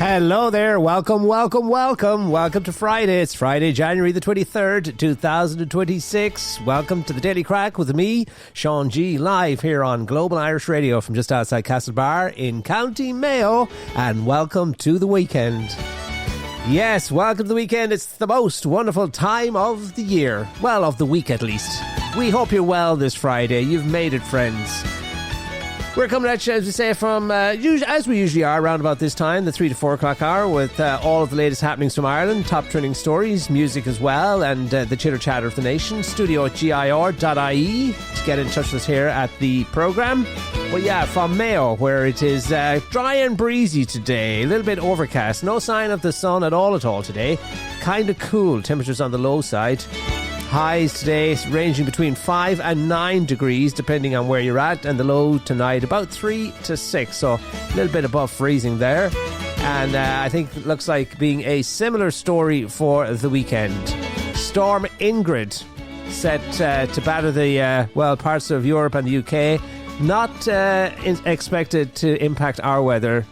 Hello there. Welcome to Friday. It's Friday, January the 23rd, 2026. Welcome to the Daily Crack with me, Sean G, live here on Global Irish Radio from just outside Castlebar in County Mayo. And welcome to the weekend. Yes, welcome to the weekend. It's the most wonderful time of the year. Well, of the week at least. We hope you're well this Friday. You've made it, friends. We're coming at you, as we say, from, as we usually are, around about this time, the 3 to 4 o'clock hour, with all of the latest happenings from Ireland, top trending stories, music as well, and the chitter-chatter of the nation. Studio at gir.ie to get in touch with us here at the programme. Well, yeah, from Mayo, where it is dry and breezy today, a little bit overcast, no sign of the sun at all today. Kind of cool, temperatures on the low side. Highs today ranging between 5 and 9 degrees depending on where you're at, and the low tonight about 3 to 6, so a little bit above freezing there. And I think it looks like being a similar story for the weekend. Storm Ingrid set to batter the parts of Europe and the UK. Not expected to impact our weather.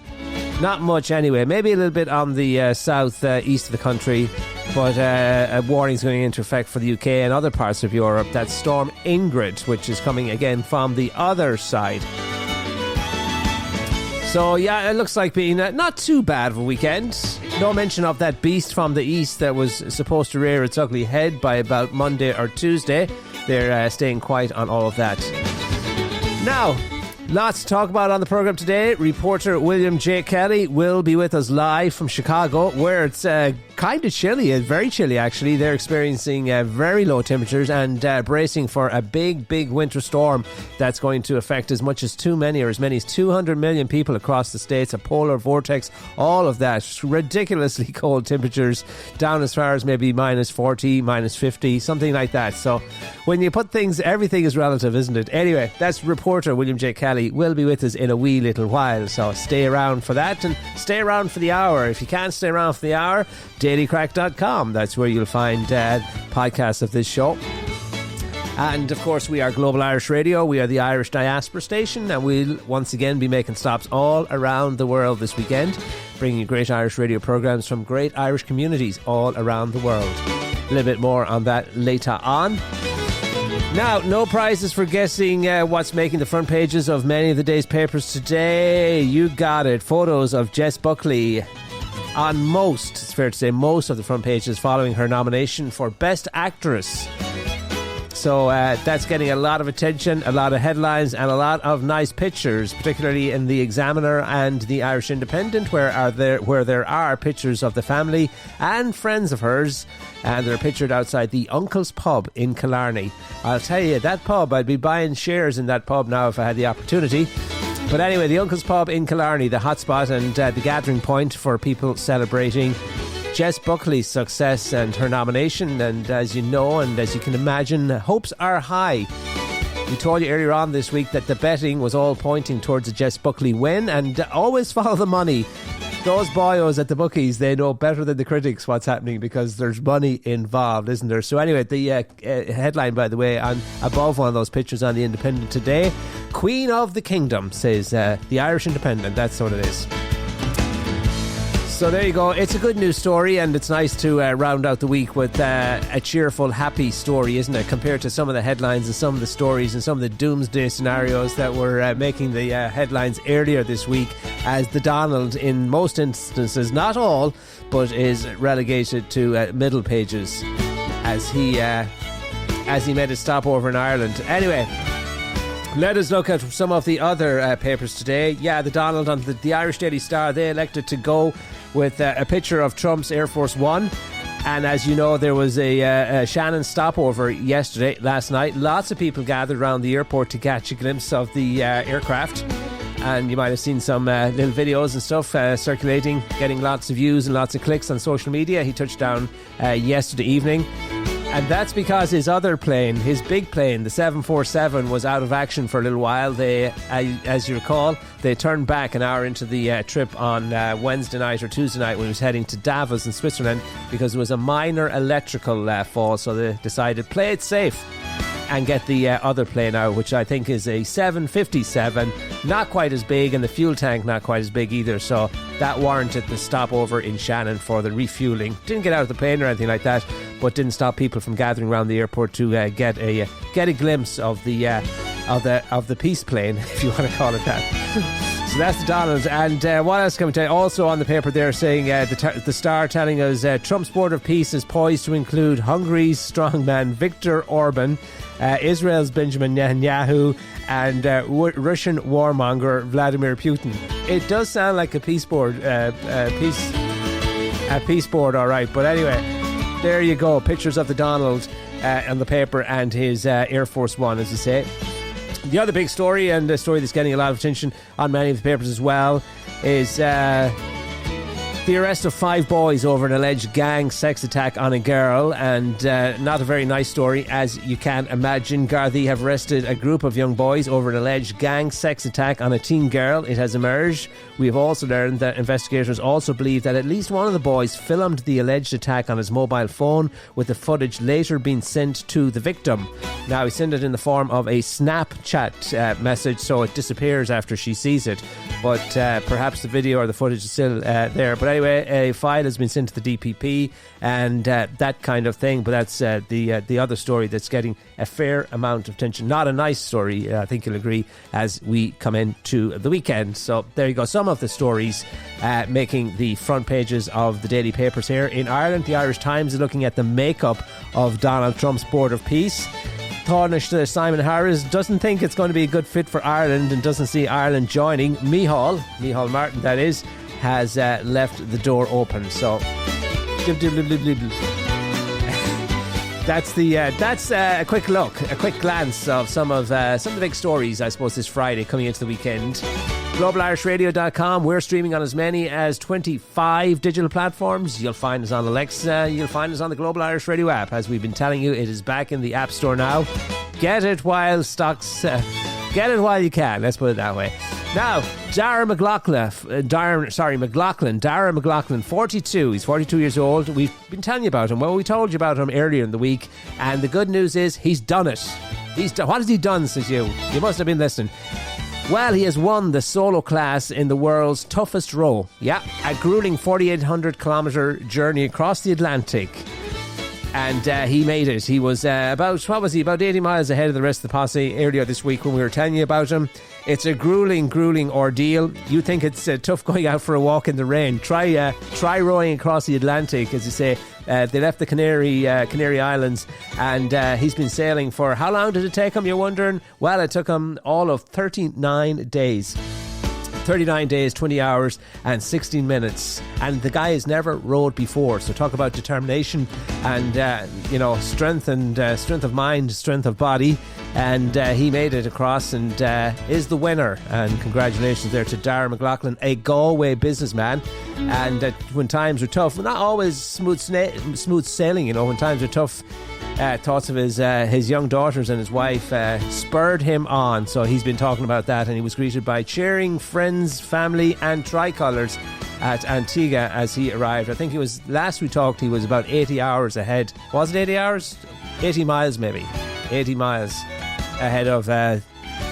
Not much anyway. Maybe a little bit on the south east of the country. But a warning's going into effect for the UK and other parts of Europe. That's Storm Ingrid, which is coming again from the other side. So, yeah, it looks like being not too bad of a weekend. No mention of that beast from the east that was supposed to rear its ugly head by about Monday or Tuesday. They're staying quiet on all of that. Now, lots to talk about on the programme today. Reporter William J. Kelly will be with us live from Chicago, where it's kind of chilly, very chilly actually. They're experiencing very low temperatures and bracing for a big winter storm that's going to affect as much as as many as 200 million people across the states. A polar vortex, all of that. Ridiculously cold temperatures, down as far as maybe minus 40, minus 50, something like that. So when you put things, everything is relative, isn't it? Anyway, that's reporter William J. Kelly will be with us in a wee little while, so stay around for that, and stay around for the hour. If you can't stay around for the hour, dailycrack.com. That's where you'll find podcasts of this show. And of course, we are Global Irish Radio. We are the Irish Diaspora Station, and we'll once again be making stops all around the world this weekend, bringing you great Irish radio programmes from great Irish communities all around the world. A little bit more on that later on. Now, no prizes for guessing what's making the front pages of many of the day's papers today. You got it. Photos of Jess Buckley on most, it's fair to say, most of the front pages following her nomination for Best Actress. So that's getting a lot of attention, a lot of headlines, and a lot of nice pictures, particularly in the Examiner and the Irish Independent, where there are pictures of the family and friends of hers, and they're pictured outside the Uncle's Pub in Killarney. I'll tell you, that pub, I'd be buying shares in that pub now if I had the opportunity. But anyway, the Uncle's Pub in Killarney, the hotspot and the gathering point for people celebrating Jess Buckley's success and her nomination. And as you know, and as you can imagine, hopes are high. We told you earlier on this week that the betting was all pointing towards a Jess Buckley win, and always follow the money. Those boyos at the bookies, they know better than the critics what's happening, because there's money involved, isn't there? So anyway, the headline, by the way, on above one of those pictures on the Independent today, Queen of the Kingdom, says the Irish Independent. That's what it is. So there you go. It's a good news story, and it's nice to round out the week with a cheerful, happy story, isn't it? Compared to some of the headlines and some of the stories and some of the doomsday scenarios that were making the headlines earlier this week, as the Donald, in most instances, not all, but is relegated to middle pages as he made a stopover in Ireland. Anyway, let us look at some of the other papers today. Yeah, the Donald on the Irish Daily Star, they elected to go with a picture of Trump's Air Force One. And as you know, there was a Shannon stopover last night. Lots of people gathered around the airport to catch a glimpse of the aircraft. And you might have seen some little videos and stuff circulating, getting lots of views and lots of clicks on social media. He touched down yesterday evening. And that's because his other plane, his big plane, the 747, was out of action for a little while. They, as you recall, they turned back an hour into the trip on Wednesday night or Tuesday night when he was heading to Davos in Switzerland, because it was a minor electrical fault. So they decided, play it safe. and get the other plane out, which I think is a 757, not quite as big, and the fuel tank not quite as big either, so that warranted the stopover in Shannon for the refueling. Didn't get out of the plane or anything like that, but didn't stop people from gathering around the airport to get a glimpse of the peace plane, if you want to call it that. So that's the Donald. And what else can we tell you? Also on the paper there saying the Star telling us Trump's Board of Peace is poised to include Hungary's strongman Viktor Orban, Israel's Benjamin Netanyahu, and Russian warmonger Vladimir Putin. It does sound like a peace board, peace board, all right. But anyway, there you go. Pictures of the Donald on the paper and his Air Force One, as you say. The other big story, and a story that's getting a lot of attention on many of the papers as well, is the arrest of 5 boys over an alleged gang sex attack on a girl. And not a very nice story, as you can imagine. Gardaí have arrested a group of young boys over an alleged gang sex attack on a teen girl, it has emerged. We have also learned that investigators also believe that at least one of the boys filmed the alleged attack on his mobile phone, with the footage later being sent to the victim. Now, he sent it in the form of a Snapchat message, so it disappears after she sees it. But perhaps the video or the footage is still there. But anyway, a file has been sent to the DPP and that kind of thing. But that's the other story that's getting a fair amount of attention. Not a nice story, I think you'll agree, as we come into the weekend. So there you go. Some of the stories making the front pages of the daily papers here. In Ireland, the Irish Times is looking at the makeup of Donald Trump's Board of Peace. Tánaiste Simon Harris doesn't think it's going to be a good fit for Ireland and doesn't see Ireland joining. Micheál Martin, that is, has left the door open. So that's a quick look, a quick glance of some of the big stories, I suppose, this Friday coming into the weekend. GlobalIrishRadio.com. We're streaming on as many as 25 digital platforms. You'll find us on Alexa. You'll find us on the Global Irish Radio app. As we've been telling you, it is back in the App Store now. Get it while stocks... get it while you can. Let's put it that way. Now, Dara McLaughlin, 42. He's 42 years old. We've been telling you about him. Well, we told you about him earlier in the week. And the good news is he's done it. What has he done, says you? You must have been listening. Well, he has won the solo class in the world's toughest row. Yeah, a grueling 4,800-kilometre journey across the Atlantic. And he made it. He was about 80 miles ahead of the rest of the posse earlier this week when we were telling you about him. It's a grueling ordeal. You think it's tough going out for a walk in the rain. Try rowing across the Atlantic, as you say. They left the Canary Islands, and he's been sailing for... How long did it take him, you're wondering? Well, it took him all of 39 days. 39 days, 20 hours and 16 minutes, and the guy has never rowed before. So talk about determination and strength of mind, strength of body. And he made it across and is the winner. And congratulations there to Dara McLaughlin, a Galway businessman. And when times are tough, not always smooth sailing, when times are tough, thoughts of his young daughters and his wife spurred him on. So he's been talking about that, and he was greeted by cheering friends, family and tricolours at Antigua as he arrived. I think last we talked, he was about 80 hours ahead. Was it 80 hours? 80 miles maybe. 80 miles ahead of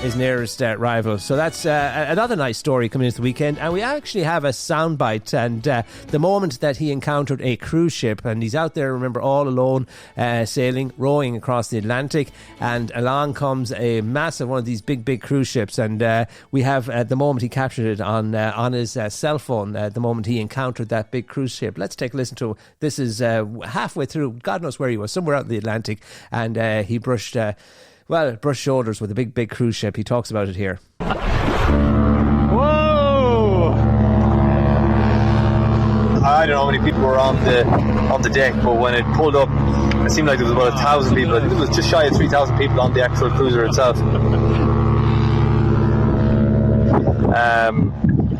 his nearest rival. So that's another nice story coming into the weekend. And we actually have a soundbite, and the moment that he encountered a cruise ship, and he's out there, remember, all alone, rowing across the Atlantic, and along comes a massive one of these big cruise ships, and we have the moment he captured it on his cell phone, the moment he encountered that big cruise ship. Let's take a listen to it. This is halfway through, God knows where he was, somewhere out in the Atlantic, and he brushed shoulders with a big cruise ship. He talks about it here. Whoa! I don't know how many people were on the deck, but when it pulled up, it seemed like there was about 1,000 people. I think it was just shy of 3,000 people on the actual cruiser itself.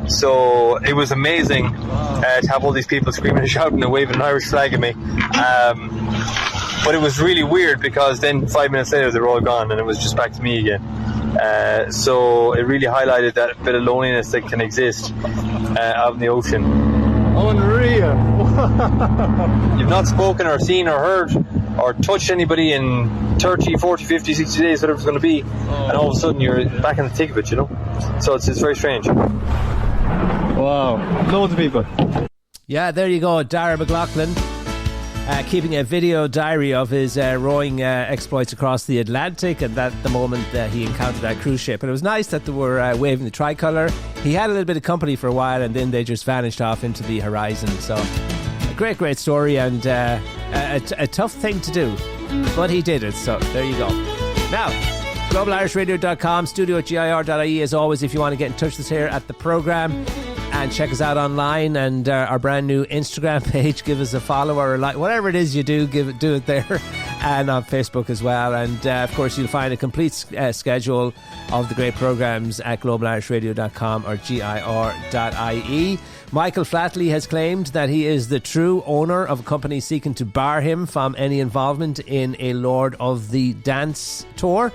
So it was amazing to have all these people screaming and shouting and waving an Irish flag at me. But it was really weird because then 5 minutes later they were all gone and it was just back to me again. So it really highlighted that bit of loneliness that can exist out in the ocean. Unreal. You've not spoken or seen or heard or touched anybody in 30, 40, 50, 60 days, whatever it's going to be, and all of a sudden you're back in the thick of it, you know. So it's very strange. Wow, loads of people. Yeah, there you go, Dara McLaughlin. Keeping a video diary of his rowing exploits across the Atlantic, and that the moment he encountered that cruise ship. And it was nice that they were waving the tricolour. He had a little bit of company for a while, and then they just vanished off into the horizon. So a great story, and a tough thing to do, but he did it. So there you go. Now, globalirishradio.com, studio@gir.ie as always if you want to get in touch with us here at the programme. And check us out online, and our brand new Instagram page. Give us a follow or a like, whatever it is you do, do it there, and on Facebook as well. And of course, you'll find a complete schedule of the great programs at globalirishradio.com or gir.ie. Michael Flatley has claimed that he is the true owner of a company seeking to bar him from any involvement in a Lord of the Dance tour.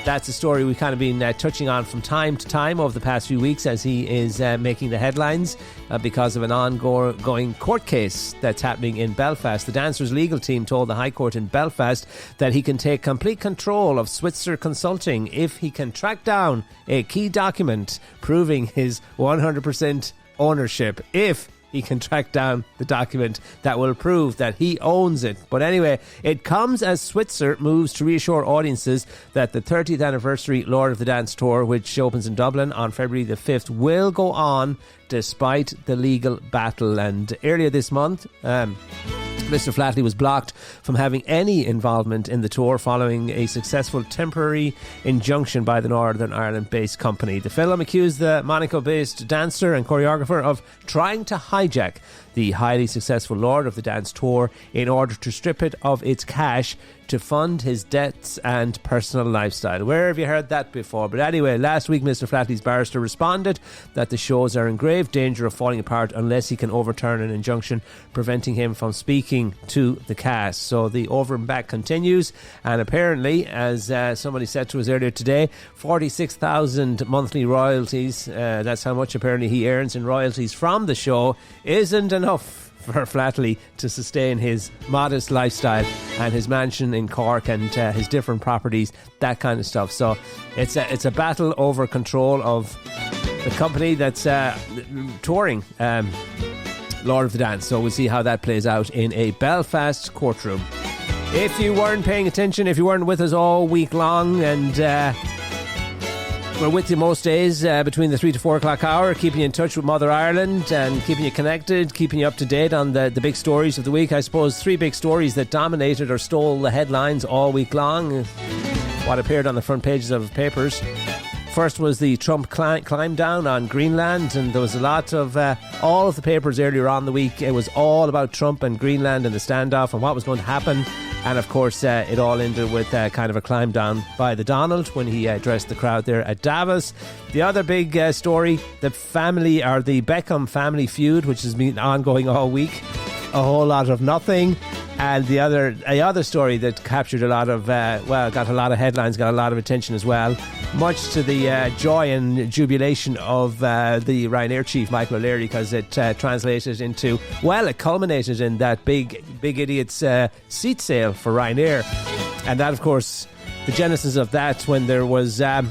That's a story we've kind of been touching on from time to time over the past few weeks, as he is making the headlines because of an ongoing court case that's happening in Belfast. The Dancers' legal team told the High Court in Belfast that he can take complete control of Switzer Consulting if he can track down a key document proving his 100% ownership. If he can track down the document that will prove that he owns it. But anyway, it comes as Switzer moves to reassure audiences that the 30th anniversary Lord of the Dance tour, which opens in Dublin on February the 5th, will go on despite the legal battle. And earlier this month, Mr. Flatley was blocked from having any involvement in the tour following a successful temporary injunction by the Northern Ireland-based company. The film accused the Monaco-based dancer and choreographer of trying to hijack the highly successful Lord of the Dance tour in order to strip it of its cash to fund his debts and personal lifestyle. Where have you heard that before? But anyway, last week Mr. Flatley's barrister responded that the shows are in grave danger of falling apart unless he can overturn an injunction preventing him from speaking to the cast. So the over and back continues, and apparently, as somebody said to us earlier today, 46,000 monthly royalties, that's how much apparently he earns in royalties from the show, isn't enough for Flatley to sustain his modest lifestyle and his mansion in Cork and his different properties, that kind of stuff. So it's a battle over control of the company that's touring Lord of the Dance. So we'll see how that plays out in a Belfast courtroom. If you weren't paying attention, if you weren't with us all week long, and we're with you most days between the 3 to 4 o'clock hour, keeping you in touch with Mother Ireland and keeping you connected, keeping you up to date on the big stories of the week. I suppose 3 big stories that dominated or stole the headlines all week long, what appeared on the front pages of papers. First was the Trump climb down on Greenland, and there was a lot of all of the papers earlier on the week. It was all about Trump and Greenland and the standoff and what was going to happen. And of course, it all ended with kind of a climb down by the Donald when he addressed the crowd there at Davos. The other big story, the Beckham family feud, which has been ongoing all week. A whole lot of nothing. And the other story that captured a lot of, got a lot of headlines, got a lot of attention as well, much to the joy and jubilation of the Ryanair chief, Michael O'Leary, because it translated into, it culminated in that big idiot's seat sale for Ryanair. And that, of course, the genesis of that, when there was a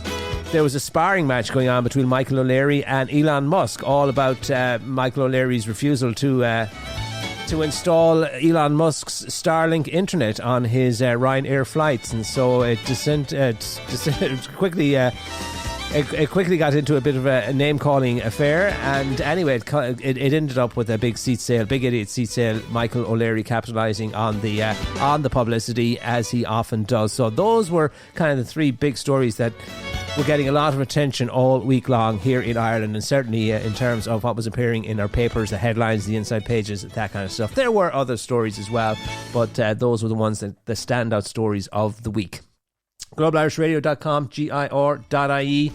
sparring match going on between Michael O'Leary and Elon Musk, all about Michael O'Leary's refusal to install Elon Musk's Starlink internet on his Ryanair flights, and so it quickly got into a bit of a name-calling affair. And anyway, it ended up with a big idiot seat sale. Michael O'Leary capitalising on the publicity, as he often does. So those were kind of the 3 big stories that were getting a lot of attention all week long here in Ireland, and certainly in terms of what was appearing in our papers, the headlines, the inside pages, that kind of stuff. There were other stories as well, but those were the ones the standout stories of the week. globalirishradio.com, gir.ie.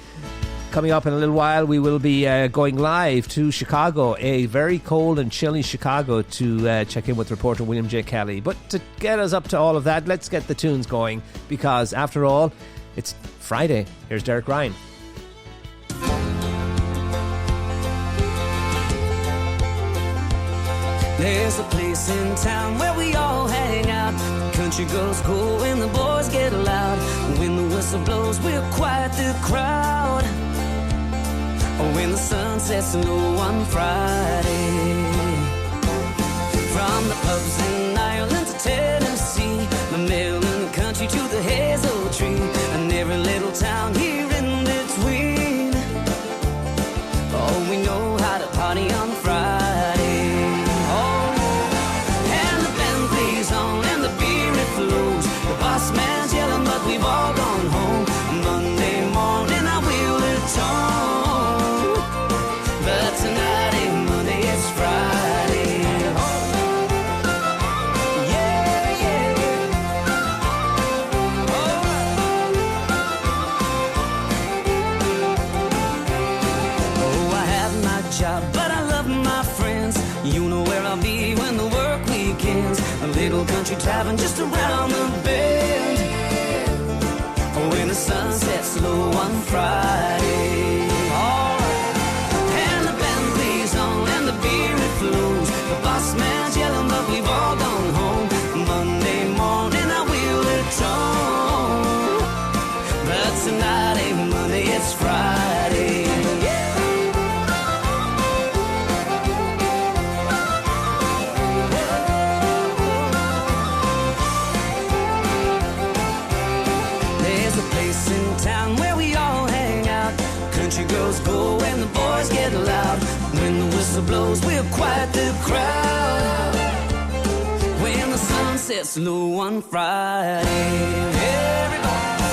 Coming up in a little while, we will be going live to Chicago, a very cold and chilly Chicago, to check in with reporter William J. Kelly. But to get us up to all of that, let's get the tunes going, because after all, it's Friday. Here's Derek Ryan. There's a place in town where we all hang out. country girls cool when the boys get loud. When the whistle blows, we'll quiet the crowd. When the sun sets low on Friday. From the pubs in Ireland to Tennessee, the mill in the country to the hazel tree, and every little town here in between. Oh, we know how to party on Friday. Oh, and the band plays on and the beer it flows. The boss man's yelling, but we've all gone home. Monday morning I will atone, but tonight ain't Monday, it's Friday. Job, but I love my friends. You know where I'll be when the work weekends. A little country tavern just around the bend. When the sun sets low on Friday. Alright. And the band plays on and the beer it flows. The boss man's yelling, but we've all gone home. Monday morning I will atone, but tonight ain't Monday, it's Friday. Girls go when the boys get loud. When the whistle blows, we'll quiet the crowd. When the sun sets low on Friday. Everybody.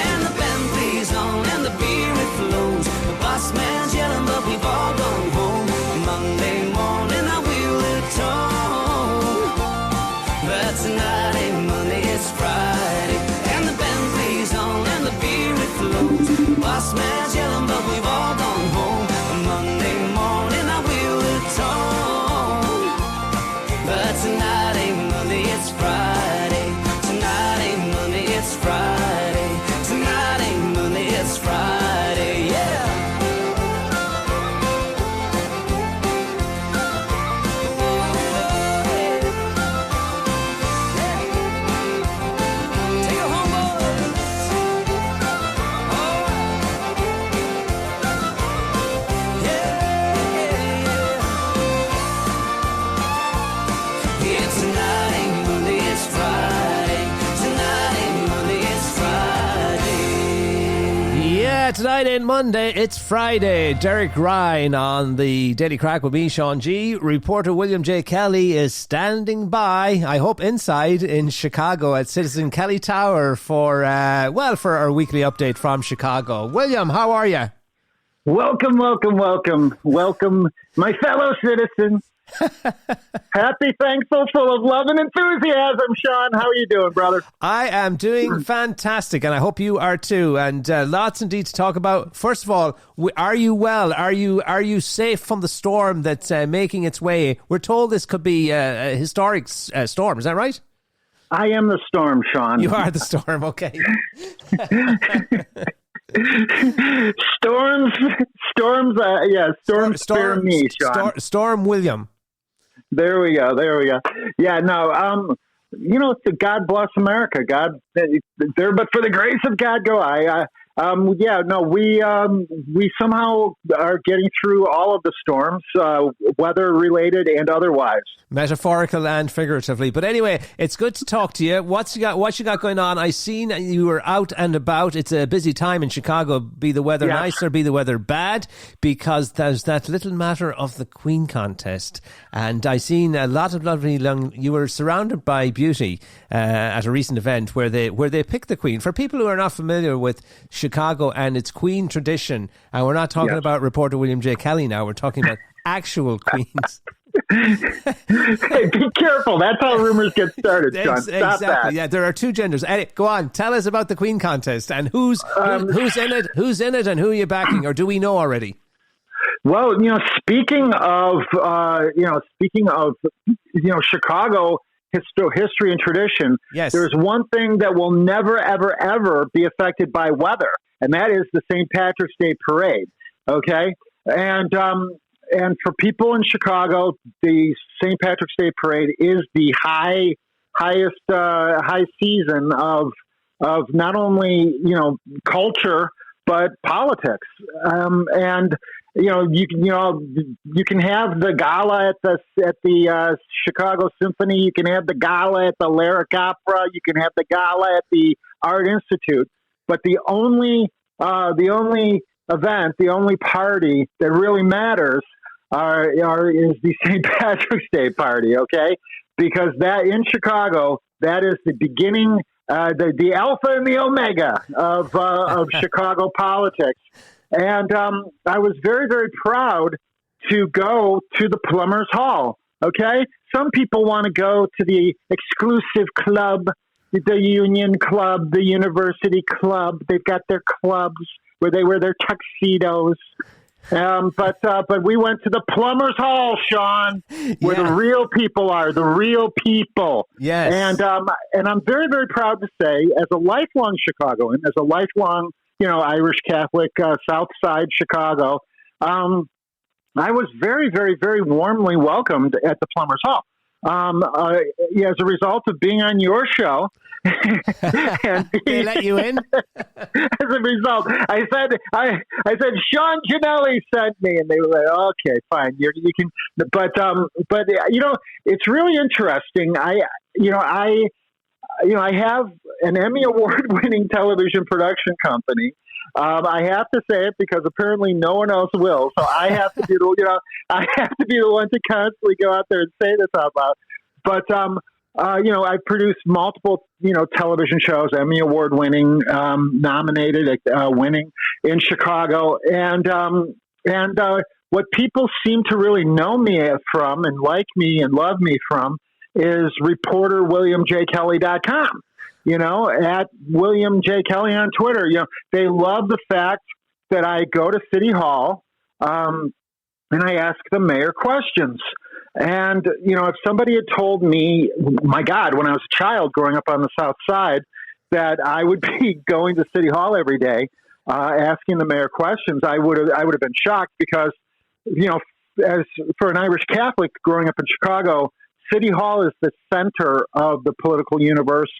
And the band plays on and the beer it flows. The boss man's yelling, but we've all gone home. Monday morning I will atone, but tonight ain't Monday, it's Friday. And the band plays on and the beer it flows. The boss man's yelling, but we've all gone home. Monday morning I will atone, but tonight ain't Monday, it's Friday. Tonight ain't Monday, it's Friday. Tonight ain't Monday, it's Friday, yeah. Tonight ain't Monday, it's Friday. Derek Ryan on the Daily Crack with me, Sean G. Reporter William J. Kelly is standing by, I hope inside, in Chicago at Citizen Kelly Tower for our weekly update from Chicago. William, how are you? Welcome, welcome, welcome. Welcome, my fellow citizens. Happy, thankful, full of love and enthusiasm. Sean, how are you doing, brother? I am doing fantastic, and I hope you are too. And lots indeed to talk about. First of all, are you well? Are you safe from the storm that's making its way? We're told this could be a historic storm. Is that right? I am the storm, Sean. You are the storm. Okay. Storms spare me, Sean. Storm William. There we go. Yeah, no, God bless America. God, there, but for the grace of God go I. We somehow are getting through all of the storms, weather related and otherwise. Metaphorical and figuratively. But anyway, it's good to talk to you. What you got going on? I seen you were out and about. It's a busy time in Chicago, be the weather nice or be the weather bad, because there's that little matter of the Queen contest. And I seen a lot of lovely you were surrounded by beauty at a recent event where they picked the Queen. For people who are not familiar with Chicago and its Queen tradition, and we're not talking about reporter William J. Kelly now, we're talking about actual queens. Hey, be careful. That's how rumors get started, John. Stop that. Yeah, there are two genders. Eddie, go on. Tell us about the Queen contest and who's in it and who are you backing, or do we know already? Well, speaking of Chicago history and tradition, yes, there's one thing that will never, ever, ever be affected by weather, and that is the St. Patrick's Day Parade. Okay, and for people in Chicago, the St. Patrick's Day Parade is the high high season of not only culture but politics. And you can have the gala at the Chicago Symphony. You can have the gala at the Lyric Opera. You can have the gala at the Art Institute. But the only event, the only party that really matters is the St. Patrick's Day party. Okay, because that in Chicago, that is the beginning, the alpha and the omega of Chicago politics. And I was very, very proud to go to the Plumbers Hall. Okay, some people want to go to the exclusive club, the Union Club, the University Club. They've got their clubs where they wear their tuxedos. But we went to the Plumbers Hall, Sean, where the real people are, the real people. Yes. And I'm very, very proud to say, as a lifelong Chicagoan, as a lifelong, Irish Catholic, South Side Chicago, I was very, very, very warmly welcomed at the Plumbers Hall. As a result of being on your show. And they let you in? As a result, I said, Sean Ginelli sent me, and they were like, okay, fine, you can. But it's really interesting. I have an Emmy Award-winning television production company. I have to say it because apparently no one else will. So I have to be the one to constantly go out there and say this out loud. But I've produced multiple television shows, Emmy Award winning, nominated, winning in Chicago, and what people seem to really know me from and like me and love me from is reporter WilliamJKelly.com. At William J. Kelly on Twitter. They love the fact that I go to City Hall and I ask the mayor questions. And, if somebody had told me, my God, when I was a child growing up on the South Side, that I would be going to City Hall every day asking the mayor questions, I would have been shocked because, as for an Irish Catholic growing up in Chicago, City Hall is the center of the political universe.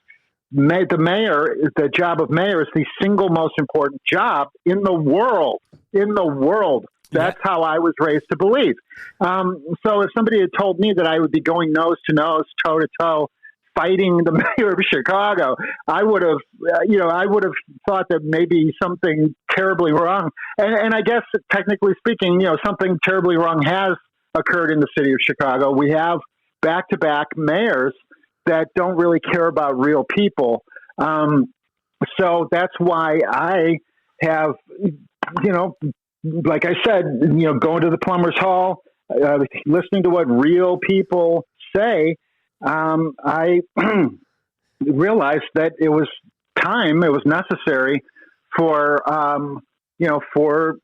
The mayor, the job of mayor is the single most important job in the world. That's how I was raised to believe. So if somebody had told me that I would be going nose to nose, toe to toe, fighting the mayor of Chicago, I would have thought that maybe something terribly wrong. And I guess technically speaking, something terribly wrong has occurred in the city of Chicago. We have back-to-back mayors that don't really care about real people. So that's why I have, like I said, going to the Plumbers Hall, listening to what real people say, I realized that it was necessary for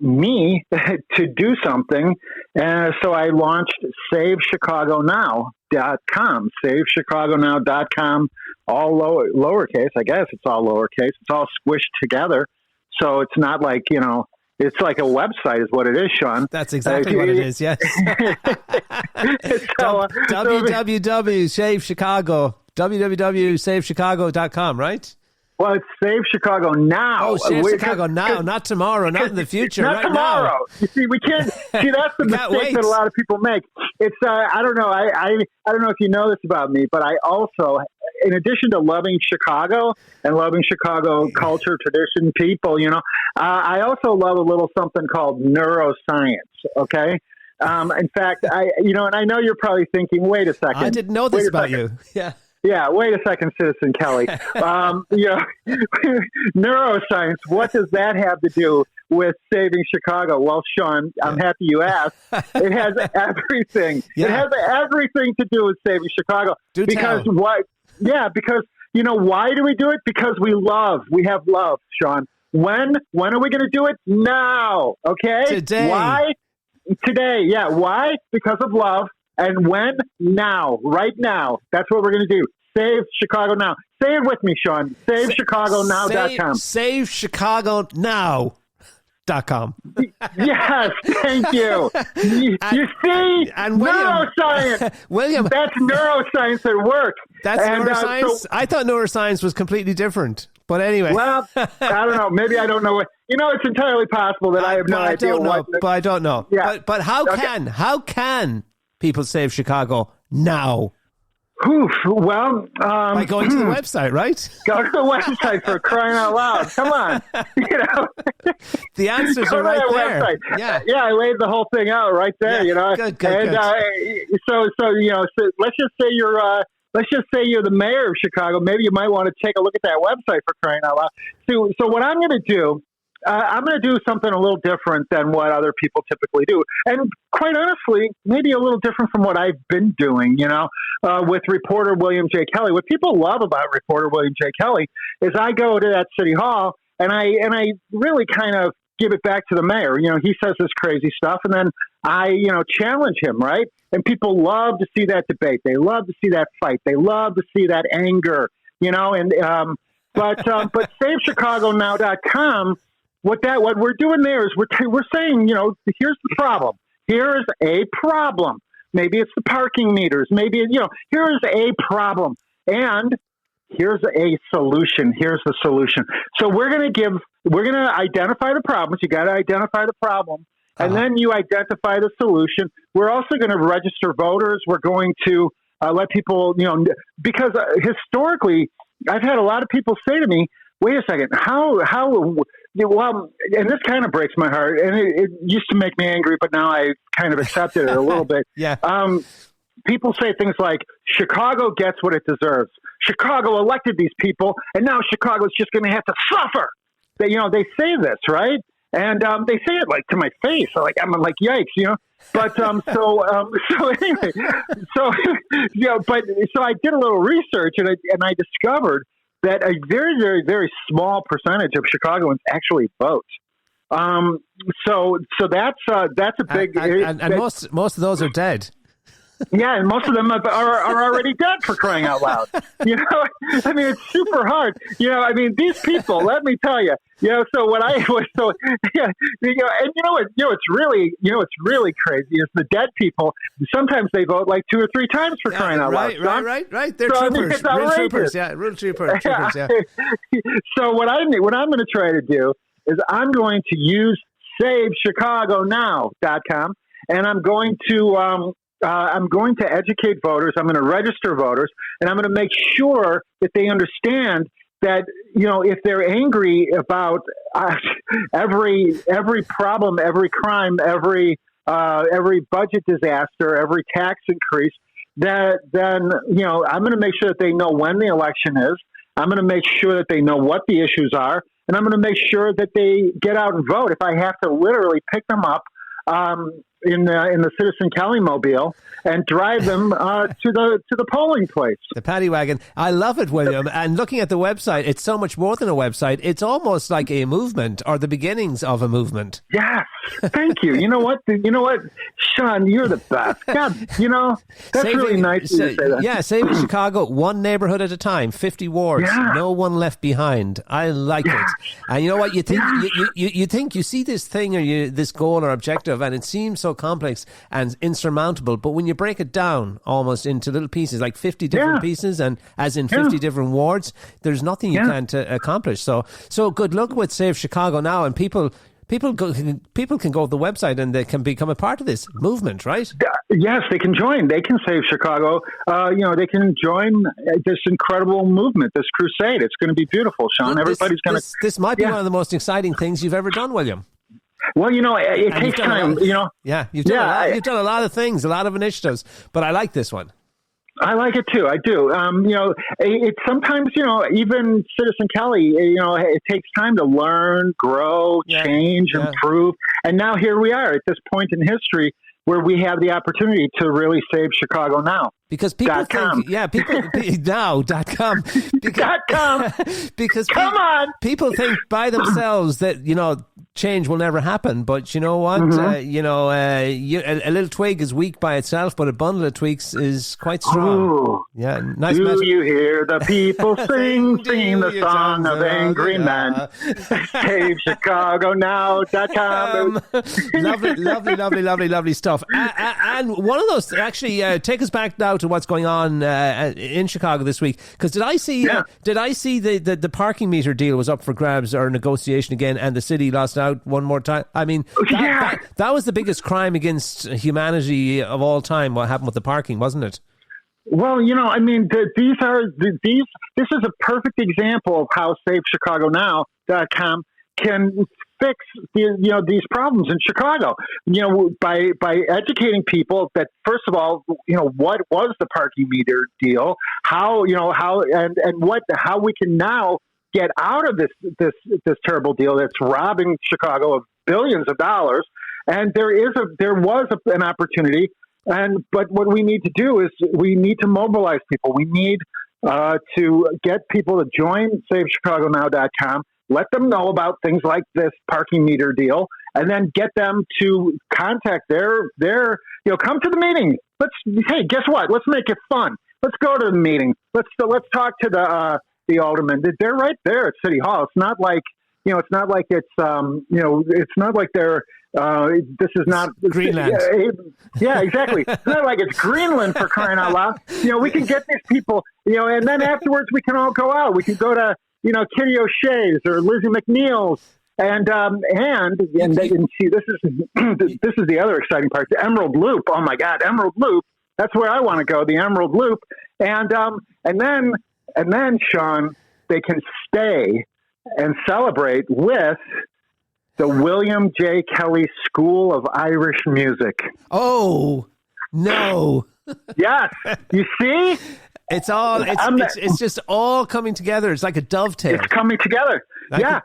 me to do something. And so I launched SaveChicagoNow.com, SaveChicagoNow.com, all lowercase. I guess it's all lowercase. It's all squished together. So it's not like, it's like a website is what it is, Sean. That's exactly what it is, yes. www.SaveChicago, www.SaveChicago.com, right? Well, it's Save Chicago Now. Oh, Save Chicago Now, not tomorrow, not in the future, not right tomorrow. Now. You see, we can't. See, that's the mistake that a lot of people make. It's I don't know. I don't know if you know this about me, but I also, in addition to loving Chicago and loving Chicago culture, tradition, people, I also love a little something called neuroscience. Okay. In fact, and I know you're probably thinking, wait a second. I didn't know this about you. Yeah. Yeah, wait a second, Citizen Kelly. Neuroscience, what does that have to do with saving Chicago? Well, Sean, I'm happy you asked. It has everything. Yeah. It has everything to do with saving Chicago. Because why? Yeah, because why do we do it? Because we love. We have love, Sean. When are we going to do it? Now. Okay? Today. Why? Today. Yeah. Why? Because of love. And when? Now. Right now. That's what we're going to do. Save Chicago Now. Say it with me, Sean. SaveChicagoNow.com. Save Chicago Now. Yes, thank you. You see, and William, neuroscience. William, That's neuroscience at work. That's neuroscience? I thought neuroscience was completely different. But anyway. Well, I don't know. Maybe I don't know what. It's entirely possible that I have no idea what. But I don't know. Yeah. But how can people save Chicago now? Oof, well, by going to the website, right? Go to the website for crying out loud. Come on. The answers are right there. Website. Yeah, I laid the whole thing out right there, Good. And so let's just say you're the mayor of Chicago. Maybe you might want to take a look at that website for crying out loud. So what I'm going to do, I'm going to do something a little different than what other people typically do. And quite honestly, maybe a little different from what I've been doing, with reporter William J. Kelly. What people love about reporter William J. Kelly is I go to that city hall and I really kind of give it back to the mayor. He says this crazy stuff and then I, challenge him, right? And people love to see that debate. They love to see that fight. They love to see that anger, but SaveChicagoNow.com, what we're doing there is we're saying, here's the problem. Here's a problem. Maybe it's the parking meters. Maybe, here's a problem. And here's a solution. Here's the solution. So we're going to identify the problems. You got to identify the problem. And then you identify the solution. We're also going to register voters. We're going to let people, because historically, I've had a lot of people say to me, wait a second, well, and this kind of breaks my heart, and it used to make me angry, but now I kind of accepted it a little bit. Yeah. People say things like, Chicago gets what it deserves. Chicago elected these people, and now Chicago's just going to have to suffer. They say this, right? And they say it like to my face. I'm like, yikes, But so anyway, so I did a little research, and I discovered that a very, very, very small percentage of Chicagoans actually vote. So that's a big and most of those are dead. Yeah, and most of them are already dead, for crying out loud. I mean, it's super hard. These people. Let me tell you. So what I was and what's really crazy is the dead people. Sometimes they vote like 2 or 3 times for crying out loud. Right. They're troopers, real troopers. Yeah, real troopers. Yeah. So what I'm going to try to do is I'm going to use SaveChicagoNow.com, and I'm going to educate voters. I'm going to register voters, and I'm going to make sure that they understand that, if they're angry about every problem, every crime, every budget disaster, every tax increase, then I'm going to make sure that they know when the election is. I'm going to make sure that they know what the issues are, and I'm going to make sure that they get out and vote. If I have to literally pick them up in the Citizen Kelly mobile and drive them to the polling place. The paddy wagon. I love it, William. And looking at the website, it's so much more than a website. It's almost like a movement, or the beginnings of a movement. Yes. Thank you. You know what, Sean, you're the best. God, that's really nice of you to say that. Yeah, Saving Chicago, one neighborhood at a time, 50 wards, no one left behind. I like it. And you know what? You think you think you see this thing or this goal or objective, and it seems so complex and insurmountable, but when you break it down almost into little pieces, like 50 different pieces, and as in 50 different wards, there's nothing you can't accomplish. So good luck with Save Chicago Now, and people can go to the website and they can become a part of this movement, right? Yes, they can join. They can save Chicago. They can join this incredible movement, this crusade. It's going to be beautiful, Sean. Everybody's going to. This might be one of the most exciting things you've ever done, William. Well, it takes time. Yeah, you've done a lot of things, a lot of initiatives, but I like this one. I like it too. I do. It's sometimes, even Citizen Kelly, it takes time to learn, grow, change, improve. And now here we are at this point in history where we have the opportunity to really save Chicago now. Because people .com. think, now.com. .com. Because Come on. people think by themselves that, change will never happen. But you know what? Mm-hmm. A little twig is weak by itself, but a bundle of twigs is quite strong. Ooh. Yeah, nice Do message. you hear the people singing the you song of angry men? SaveChicagoNow.com. Lovely stuff. And one of those, actually, take us back now to what's going on in Chicago this week. Because did I see the parking meter deal was up for grabs or negotiation again, and the city lost out one more time? I mean, that was the biggest crime against humanity of all time. What happened with the parking, wasn't it? Well, I mean, this is a perfect example of how SaveChicagoNow.com can fix these problems in Chicago. By educating people that, first of all, what was the parking meter deal? How we can now get out of this terrible deal that's robbing Chicago of billions of dollars. And there was an opportunity. But what we need to do is we need to mobilize people. We need to get people to join SaveChicagoNow.com, let them know about things like this parking meter deal, and then get them to contact their come to the meeting. Hey, guess what? Let's make it fun. Let's go to the meeting. Let's talk to the aldermen. They're right there at City Hall. It's not like it's not like it's they're. This is not Greenland. Yeah, exactly. It's not like it's Greenland, for crying out loud. We can get these people, and then afterwards we can all go out. We can go to, Kitty O'Shea's or Lizzie McNeil's, and see, this is the other exciting part. The Emerald Loop. Oh my God, Emerald Loop. That's where I want to go. The Emerald Loop, and then Sean, they can stay and celebrate with the William J. Kelly School of Irish Music. Oh, no. Yes. You see? It's just all coming together. It's like a dovetail. It's coming together. And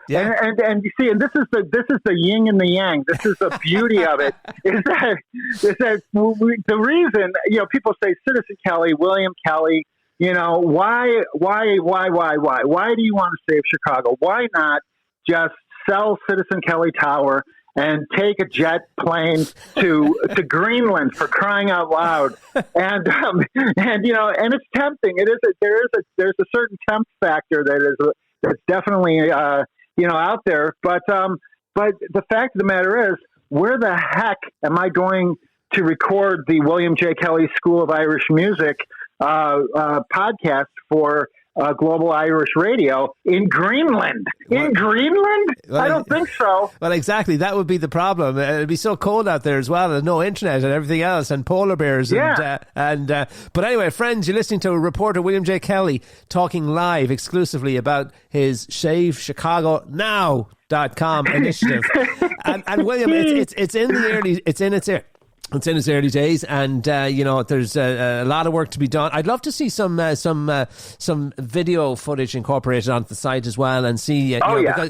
you see, and this is the yin and the yang. This is the beauty of it. Is that the reason, people say Citizen Kelly, William Kelly, why do you want to save Chicago? Why not just sell Citizen Kelly Tower and take a jet plane to Greenland, for crying out loud? And it's tempting. There's a certain tempt factor that's definitely out there. But the fact of the matter is, where the heck am I going to record the William J. Kelly School of Irish Music podcast for Global Irish Radio in Greenland? In Greenland? I don't think so. Well, exactly. That would be the problem. It'd be so cold out there as well, and no internet and everything else, and polar bears. Yeah. But anyway, friends, you're listening to reporter William J. Kelly talking live exclusively about his SaveChicagoNow.com initiative. and William, it's in its early days, and there's a lot of work to be done. I'd love to see some video footage incorporated onto the site as well, and see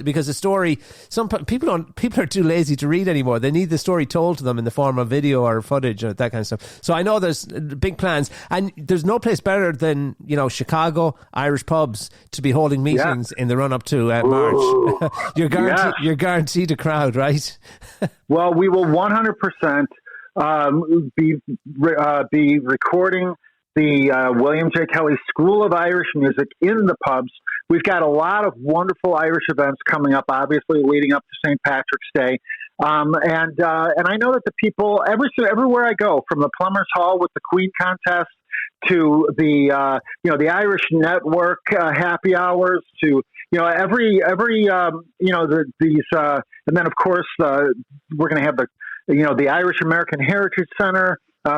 because the story, some people are too lazy to read anymore. They need the story told to them in the form of video or footage or that kind of stuff. So I know there's big plans, and there's no place better than Chicago Irish pubs to be holding meetings in the run up to March. You're guaranteed a crowd, right? Well, we will 100%. Be recording the William J. Kelly School of Irish Music in the pubs. We've got a lot of wonderful Irish events coming up, obviously leading up to St. Patrick's Day. And I know that the people everywhere I go, from the Plumbers Hall with the Queen contest to the Irish Network happy hours to every and then of course we're going to have the Irish American Heritage Center,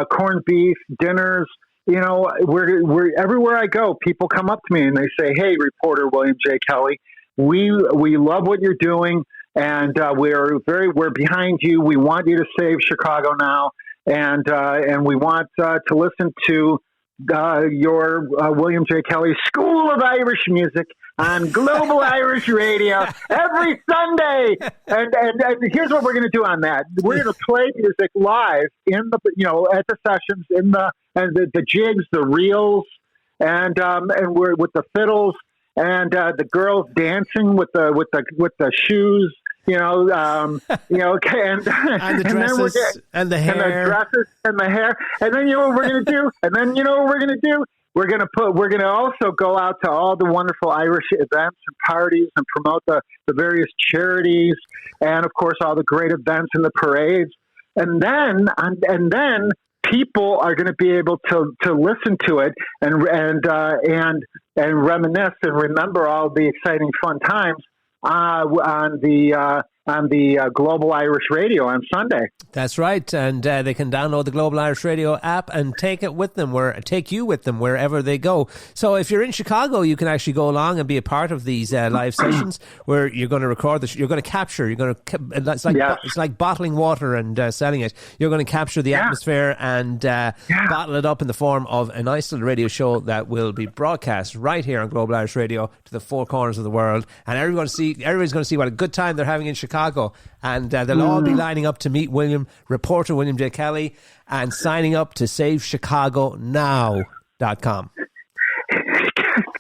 corned beef dinners. We're everywhere I go, people come up to me and they say, "Hey, reporter William J. Kelly, we love what you're doing, and we're behind you. We want you to save Chicago now, and we want to listen to your William J. Kelly School of Irish Music on Global Irish Radio every Sunday." And here's what we're going to do on that. We're going to play music live in the at the sessions in the the jigs, the reels, and we're with the fiddles and the girls dancing with the shoes. And And the dresses and the hair. and the dresses and the hair. And then you know what we're gonna do? We're gonna also go out to all the wonderful Irish events and parties and promote the various charities and of course all the great events and the parades. And then people are going to be able to listen to it and reminisce and remember all the exciting fun times on the Global Irish Radio on Sunday. That's right, and they can download the Global Irish Radio app and take you with them wherever they go. So if you're in Chicago, you can actually go along and be a part of these live sessions where you're going to record you're going to capture. It's like bottling water and selling it. You're going to capture the atmosphere and bottle it up in the form of a nice little radio show that will be broadcast right here on Global Irish Radio to the four corners of the world, and everybody's going to see what a good time they're having in Chicago, and they'll all be lining up to meet reporter William J. Kelly, and signing up to SaveChicagoNow.com.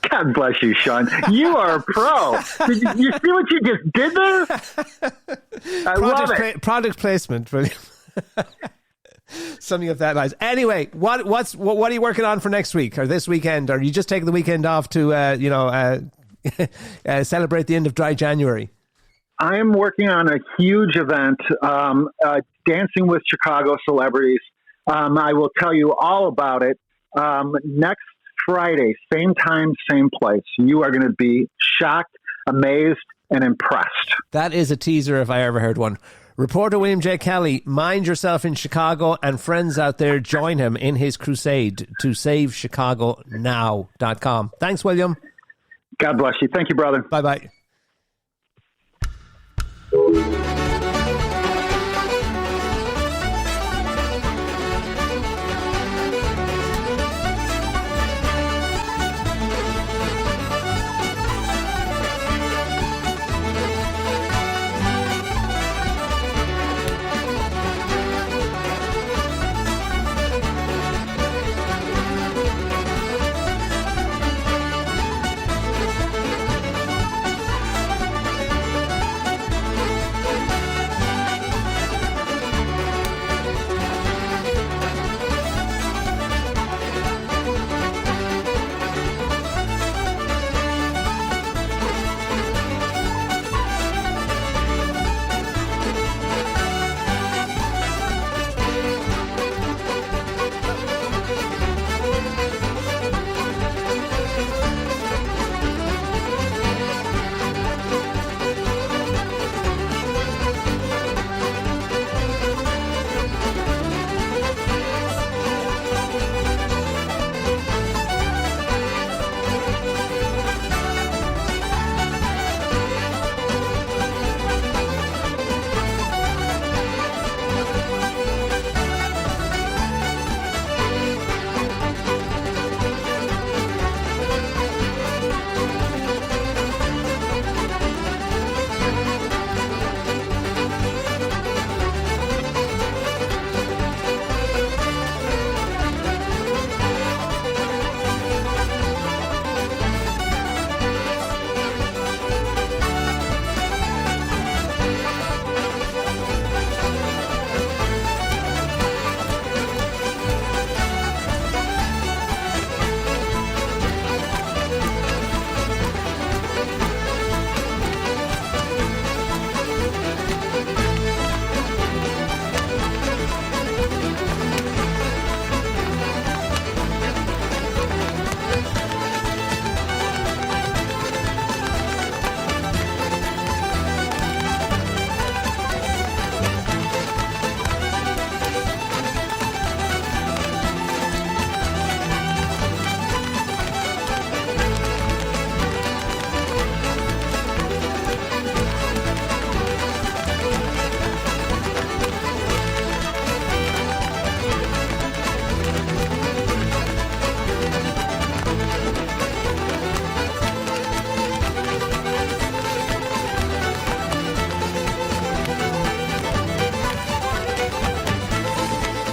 God bless you, Sean. You are a pro. Did you see what you just did there? I love it. Product placement, William. Something of that lines. Anyway, what are you working on for next week or this weekend? Or are you just taking the weekend off to celebrate the end of Dry January? I am working on a huge event, Dancing with Chicago Celebrities. I will tell you all about it next Friday, same time, same place. You are going to be shocked, amazed, and impressed. That is a teaser if I ever heard one. Reporter William J. Kelly, mind yourself in Chicago, and friends out there, join him in his crusade to SaveChicagoNow.com. Thanks, William. God bless you. Thank you, brother. Bye-bye.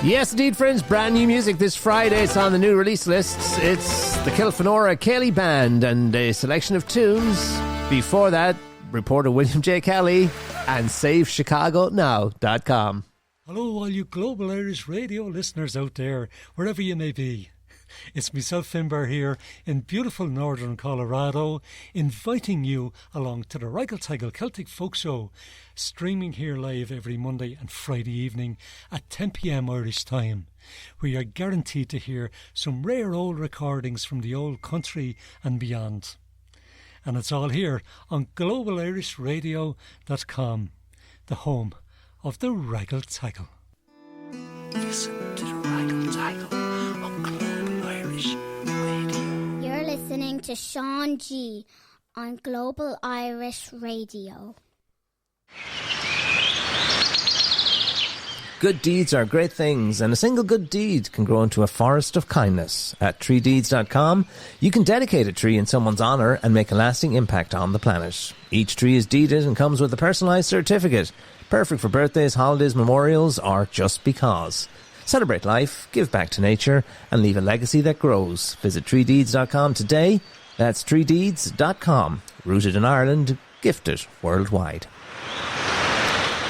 Yes, indeed, friends. Brand new music this Friday. It's on the new release lists. It's the Kilfenora Kelly Band and a selection of tunes. Before that, reporter William J. Kelly and SaveChicagoNow.com. Hello, all you Global Irish Radio listeners out there, wherever you may be. It's myself, Finbar, here in beautiful northern Colorado, inviting you along to the Reichel Teigel Celtic Folk Show, streaming here live every Monday and Friday evening at 10 p.m. Irish time, where you're guaranteed to hear some rare old recordings from the old country and beyond. And it's all here on GlobalIrishRadio.com, the home of the Reichel Teigel. Listen to the Reichel Teigel on Global Irish Radio. You're listening to Sean G on Global Irish Radio. Good deeds are great things, and a single good deed can grow into a forest of kindness. At treedeeds.com, you can dedicate a tree in someone's honour and make a lasting impact on the planet. Each tree is deeded and comes with a personalised certificate, perfect for birthdays, holidays, memorials, or just because. Celebrate life, give back to nature, and leave a legacy that grows. Visit treedeeds.com today. That's treedeeds.com. Rooted in Ireland, gifted worldwide.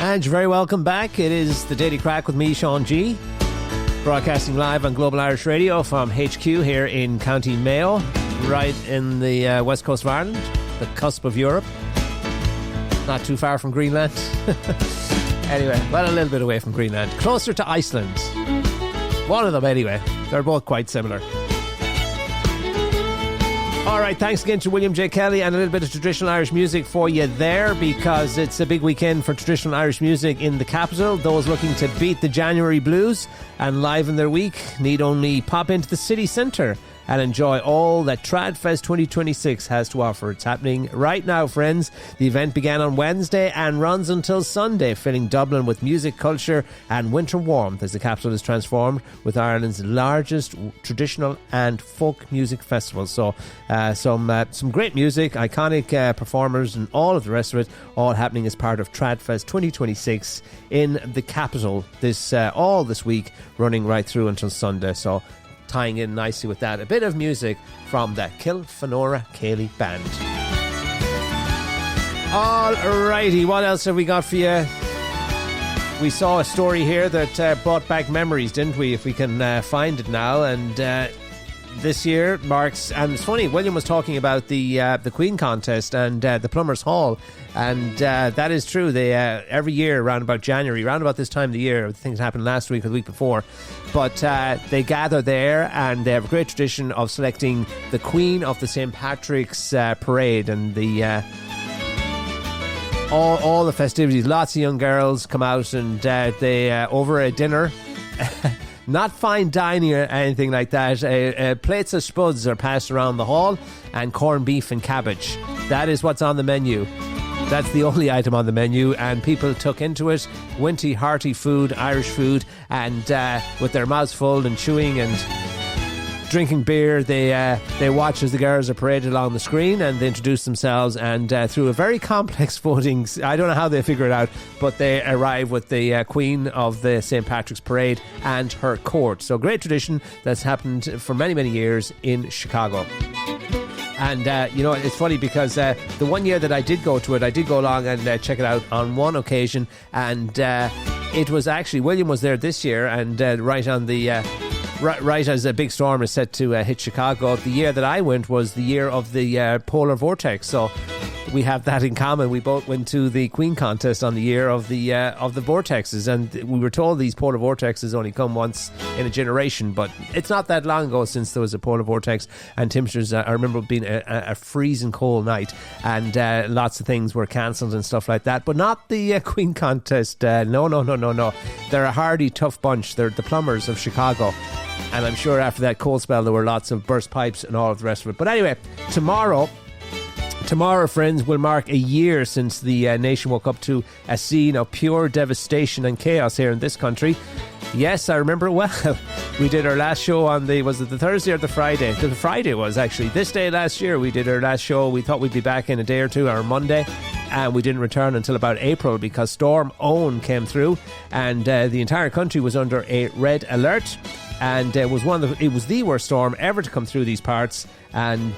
And you're very welcome back. It is the Daily Crack with me, Sean G. Broadcasting live on Global Irish Radio from HQ here in County Mayo, right in the west coast of Ireland, the cusp of Europe. Not too far from Greenland. Anyway, well, a little bit away from Greenland. Closer to Iceland. One of them, anyway. They're both quite similar. All right, thanks again to William J. Kelly, and a little bit of traditional Irish music for you there, because it's a big weekend for traditional Irish music in the capital. Those looking to beat the January blues and liven their week need only pop into the city centre and enjoy all that Tradfest 2026 has to offer. It's happening right now, friends. The event began on Wednesday and runs until Sunday, filling Dublin with music, culture and winter warmth as the capital is transformed with Ireland's largest traditional and folk music festival. So some great music, iconic performers and all of the rest of it, all happening as part of Tradfest 2026 in the capital all this week, running right through until Sunday. So tying in nicely with that, a bit of music from the Kilfenora Kelly Band. Alrighty, what else have we got for you? We saw a story here that brought back memories, didn't we? If we can find it now. And this year marks, and it's funny, William was talking about the Queen contest and the Plumbers Hall, and that is true. They every year around about January, around about this time of the year, things happened last week or the week before, but they gather there, and they have a great tradition of selecting the Queen of the St. Patrick's Parade, and the all the festivities. Lots of young girls come out, and they over a dinner. Not fine dining or anything like that. Plates of spuds are passed around the hall, and corned beef and cabbage. That is what's on the menu. That's the only item on the menu, and people took into it winty, hearty food, Irish food, and with their mouths full and chewing and drinking beer, they watch as the girls are paraded along the screen, and they introduce themselves, and through a very complex voting, I don't know how they figure it out, but they arrive with the Queen of the St. Patrick's Parade and her court. So great tradition that's happened for many, many years in Chicago. And, it's funny because the one year that I did go to it, I did go along and check it out on one occasion, and it was actually, William was there this year, and right on the... Right as a big storm is set to hit Chicago, the year that I went was the year of the polar vortex. So we have that in common. We both went to the Queen contest on the year of the vortexes, and we were told these polar vortexes only come once in a generation. But it's not that long ago since there was a polar vortex, and temperatures. I remember it being a freezing cold night, and lots of things were cancelled and stuff like that. But not the Queen contest. No. They're a hardy, tough bunch. They're the Plumbers of Chicago. And I'm sure after that cold spell there were lots of burst pipes and all of the rest of it. But anyway, tomorrow, friends, will mark a year since the nation woke up to a scene of pure devastation and chaos here in this country. Yes, I remember it well. We did our last show on was it the Thursday or the Friday? The Friday was actually. This day last year we did our last show. We thought we'd be back in a day or two, or Monday. and we didn't return until about April because Storm Owen came through, and the entire country was under a red alert, and it was the worst storm ever to come through these parts, and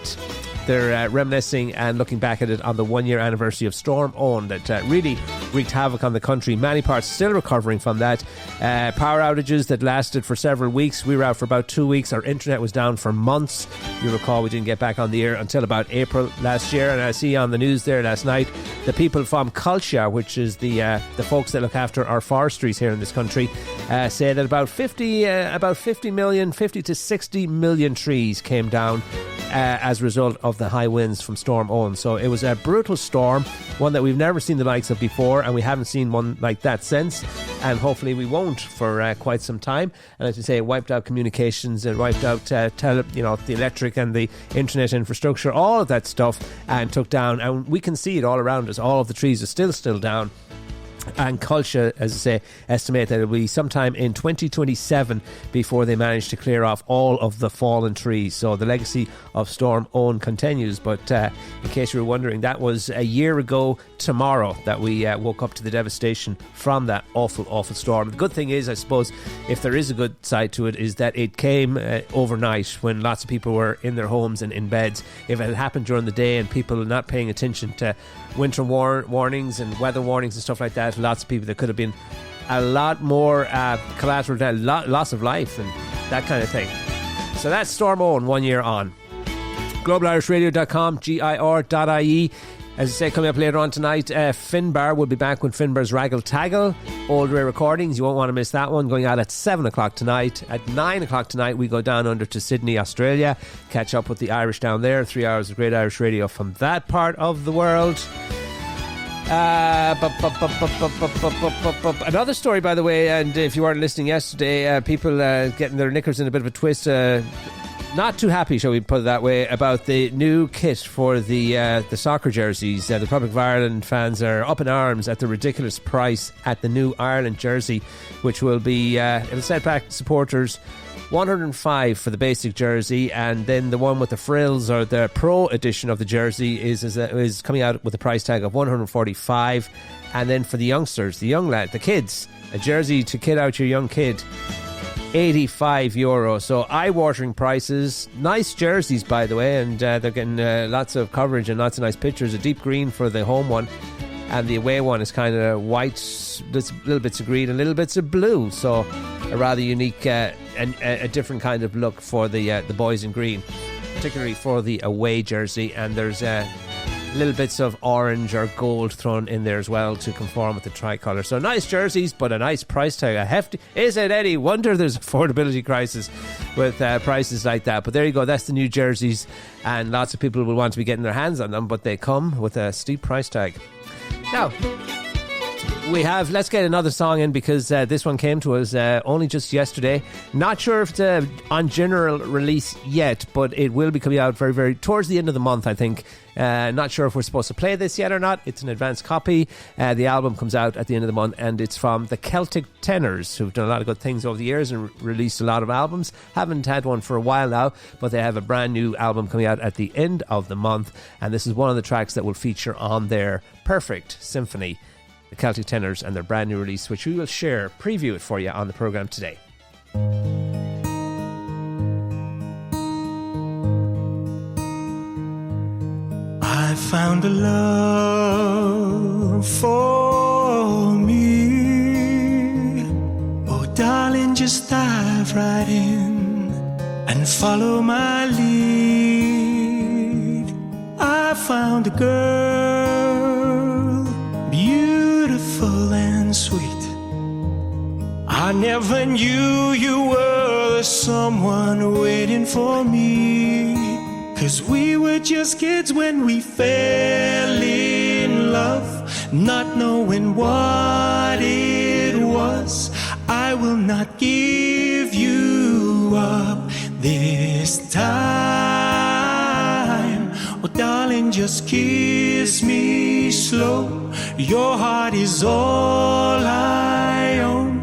they're reminiscing and looking back at it on the 1 year anniversary of Storm Owen that really wreaked havoc on the country. Many parts still recovering from that. Power outages that lasted for several weeks. We were out for about 2 weeks. Our internet was down for months. You recall we didn't get back on the air until about April last year. And I see on the news there last night, the people from Culture, which is the folks that look after our forestries here in this country, say that about 50 to 60 million trees came down as a result of the high winds from Storm Owen. So it was a brutal storm, one that we've never seen the likes of before, and we haven't seen one like that since, and hopefully we won't for quite some time. And as you say, it wiped out communications, it wiped out the electric and the internet infrastructure, all of that stuff, and took down, and we can see it all around us, all of the trees are still down. And Culture, as I say, estimate that it will be sometime in 2027 before they manage to clear off all of the fallen trees. So the legacy of Storm Owen continues. But in case you were wondering, that was a year ago tomorrow that we woke up to the devastation from that awful storm. The good thing is, I suppose, if there is a good side to it, is that it came overnight when lots of people were in their homes and in beds. If it had happened during the day and people are not paying attention to winter warnings and weather warnings and stuff like that, lots of people, there could have been a lot more collateral loss of life and that kind of thing. So that's Storm Owen 1 year on. GlobalIrishRadio.com, GIR.ie. As I say, coming up later on tonight, Finbar will be back with Finbar's Raggle Taggle, Old Ray Recordings. You won't want to miss that one, going out at 7 o'clock tonight. At 9 o'clock tonight, we go down under to Sydney, Australia, catch up with the Irish down there. 3 hours of great Irish radio from that part of the world. Another story, by the way, and if you weren't listening yesterday, people getting their knickers in a bit of a twist, not too happy, shall we put it that way, about the new kit for the soccer jerseys. The Republic of Ireland fans are up in arms at the ridiculous price at the new Ireland jersey, which will be, it'll set back supporters $105 for the basic jersey, and then the one with the frills, or the pro edition of the jersey, is coming out with a price tag of $145. And then for the youngsters, the young lad, the kids, a jersey to kid out your young kid, €85. So eye-watering prices. Nice jerseys, by the way, and they're getting lots of coverage and lots of nice pictures. A deep green for the home one, and the away one is kind of white, little bits of green and little bits of blue. So a rather unique and a different kind of look for the boys in green, particularly for the away jersey. And there's little bits of orange or gold thrown in there as well to conform with the tricolour. So nice jerseys, but a nice price tag. A hefty. Is it any wonder there's affordability crisis with prices like that? But there you go. That's the new jerseys, and lots of people will want to be getting their hands on them, but they come with a steep price tag. Now, let's get another song in, because this one came to us only just yesterday. Not sure if it's on general release yet, but it will be coming out very, very towards the end of the month, I think. Not sure if we're supposed to play this yet or not. It's an advanced copy. The album comes out at the end of the month, and it's from the Celtic Tenors, who've done a lot of good things over the years and released a lot of albums. Haven't had one for a while now, but they have a brand new album coming out at the end of the month, and this is one of the tracks that will feature on their Perfect Symphony. The Celtic Tenors and their brand new release, which we will preview it for you on the programme today. I found a love for me. Oh, darling, just dive right in and follow my lead. I found a girl, beautiful and sweet. I never knew you were someone waiting for me, 'cause we were just kids when we fell in love, not knowing what it was. I will not give you up this time. Oh, darling, just kiss me slow. Your heart is all I own,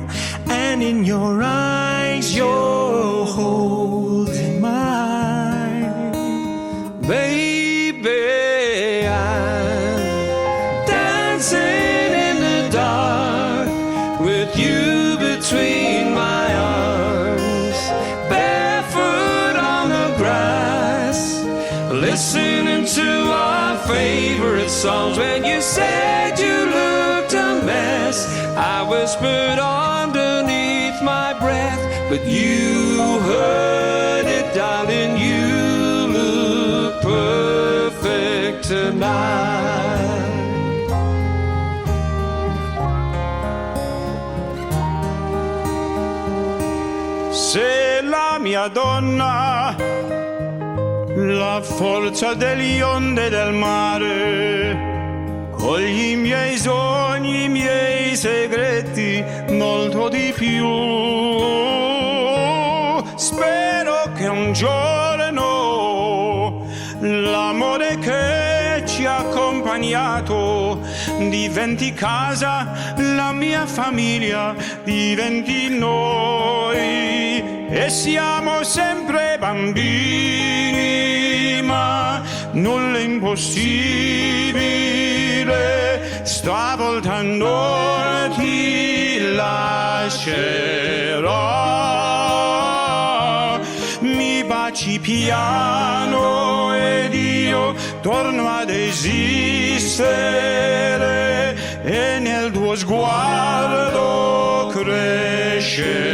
and in your eyes you're holding mine. Baby, I'm listening to our favorite songs. When you said you looked a mess, I whispered underneath my breath, but you heard it, darling. You look perfect tonight. Sei la mia donna, la forza degli onde del mare, con i miei sogni, i miei segreti, molto di più. Spero che un giorno l'amore che ci ha accompagnato diventi casa, la mia famiglia diventi noi. E siamo sempre bambini, ma nulla è impossibile. Stavolta non ti lascerò. Mi baci piano ed io torno ad esistere, e nel tuo sguardo crescerò.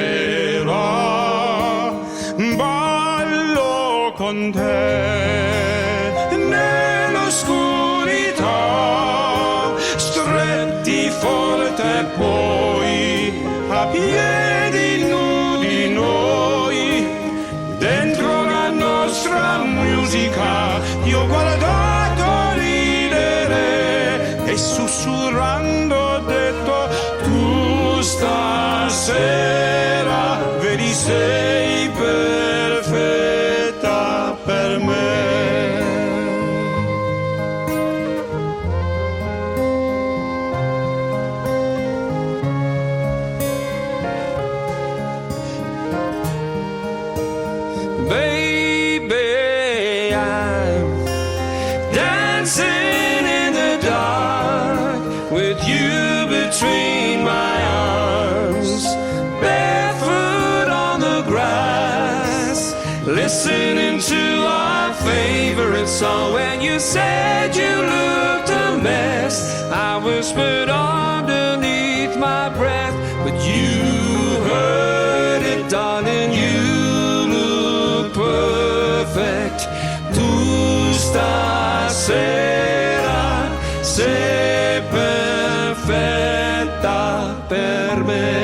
Ballo con te nell'oscurità, stretti forte, poi a piedi nudi noi, dentro la nostra musica. Io ho guardato ridere e sussurrando ho detto: tu stasera vedi sei perfetta per me. Baby, I'm dancing in the dark with you between my arms, barefoot on the grass, listening to our favorite song. When you said you looked a mess, I whispered underneath my breath, but you heard it, darling. You look perfect. Tu stasera sei perfetta per me.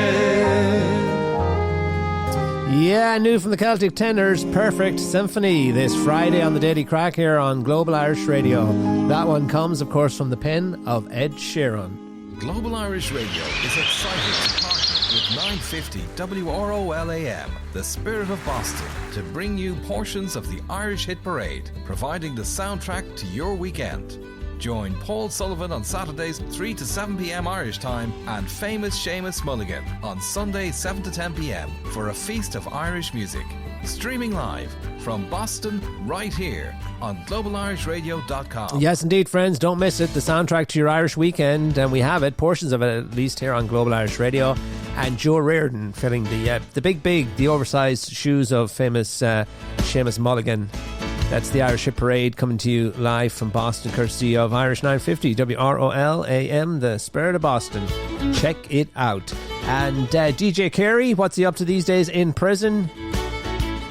Yeah, new from the Celtic Tenors, Perfect Symphony, this Friday on the Daily Crack here on Global Irish Radio. That one comes, of course, from the pen of Ed Sheeran. Global Irish Radio is excited to partner with 950 WROL-AM, the Spirit of Boston, to bring you portions of the Irish Hit Parade, providing the soundtrack to your weekend. Join Paul Sullivan on Saturdays 3 to 7 p.m. Irish time and famous Seamus Mulligan on Sundays 7 to 10 p.m. for a feast of Irish music. Streaming live from Boston right here on globalirishradio.com. Yes, indeed, friends. Don't miss it. The soundtrack to your Irish weekend, and we have it, portions of it at least, here on Global Irish Radio. And Joe Reardon filling the big, oversized shoes of famous Seamus Mulligan. That's the Irish Hit Parade coming to you live from Boston, courtesy of Irish 950 WROL-AM, the Spirit of Boston. Check it out. And DJ Carey, what's he up to these days in prison?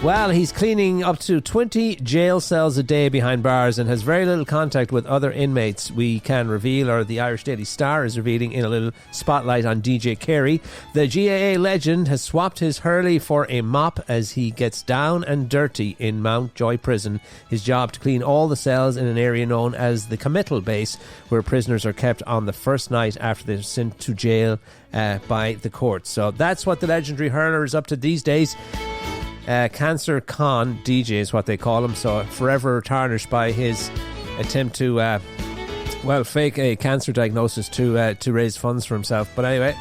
Well, he's cleaning up to 20 jail cells a day behind bars and has very little contact with other inmates, we can reveal, or the Irish Daily Star is revealing in a little spotlight on DJ Carey. The GAA legend has swapped his Hurley for a mop as he gets down and dirty in Mountjoy Prison, his job to clean all the cells in an area known as the committal base, where prisoners are kept on the first night after they're sent to jail by the court. So that's what the legendary hurler is up to these days. Cancer Con DJ is what they call him, so forever tarnished by his attempt to fake a cancer diagnosis to raise funds for himself. But anyway,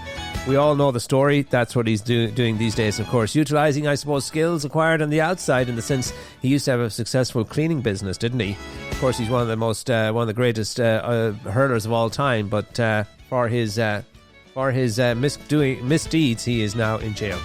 we all know the story. That's what he's doing these days, of course, utilising, I suppose, skills acquired on the outside, in the sense he used to have a successful cleaning business, didn't he? Of course, he's one of the greatest hurlers of all time, but for his misdeeds, he is now in jail.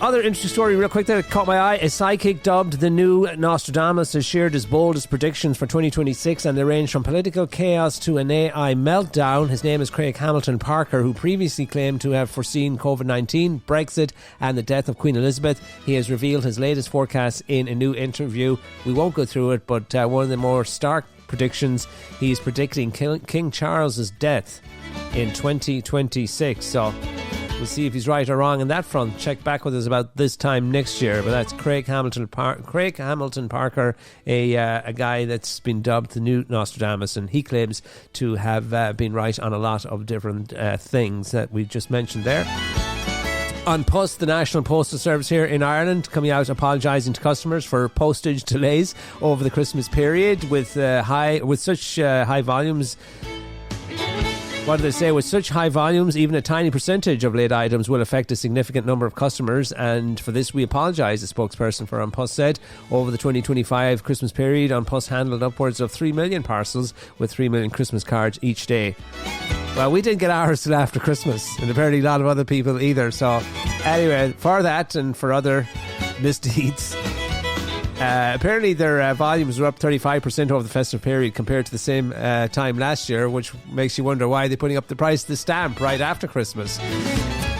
Other interesting story real quick that caught my eye. A psychic dubbed the new Nostradamus has shared his boldest predictions for 2026, and they range from political chaos to an AI meltdown. His name is Craig Hamilton Parker, who previously claimed to have foreseen COVID-19, Brexit and the death of Queen Elizabeth. He has revealed his latest forecast in a new interview. We won't go through it, but one of the more stark predictions, he's predicting King Charles's death in 2026. So we'll see if he's right or wrong on that front. Check back with us about this time next year. But that's Craig Hamilton Parker, a guy that's been dubbed the new Nostradamus, and he claims to have been right on a lot of different things that we just mentioned there. An Post, the National Postal Service here in Ireland, coming out apologising to customers for postage delays over the Christmas period with such high volumes. What do they say? With such high volumes, even a tiny percentage of late items will affect a significant number of customers, and for this we apologise, a spokesperson for An Post said. Over the 2025 Christmas period, An Post handled upwards of 3 million parcels with 3 million Christmas cards each day. Well, we didn't get ours till after Christmas, and apparently a lot of other people either. So anyway, for that and for other misdeeds, apparently their volumes were up 35% over the festive period compared to the same time last year, which makes you wonder why they're putting up the price of the stamp right after Christmas.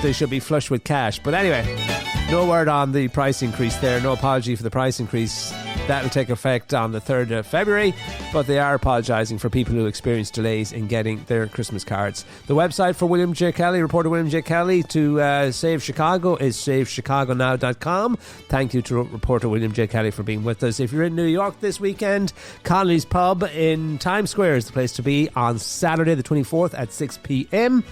They should be flush with cash. But anyway, no word on the price increase there. No apology for the price increase. That will take effect on the 3rd of February, but they are apologising for people who experience delays in getting their Christmas cards. The website for William J. Kelly, reporter William J. Kelly, to Save Chicago is savechicagonow.com. Thank you to reporter William J. Kelly for being with us. If you're in New York this weekend, Connolly's Pub in Times Square is the place to be on Saturday the 24th at 6 p.m.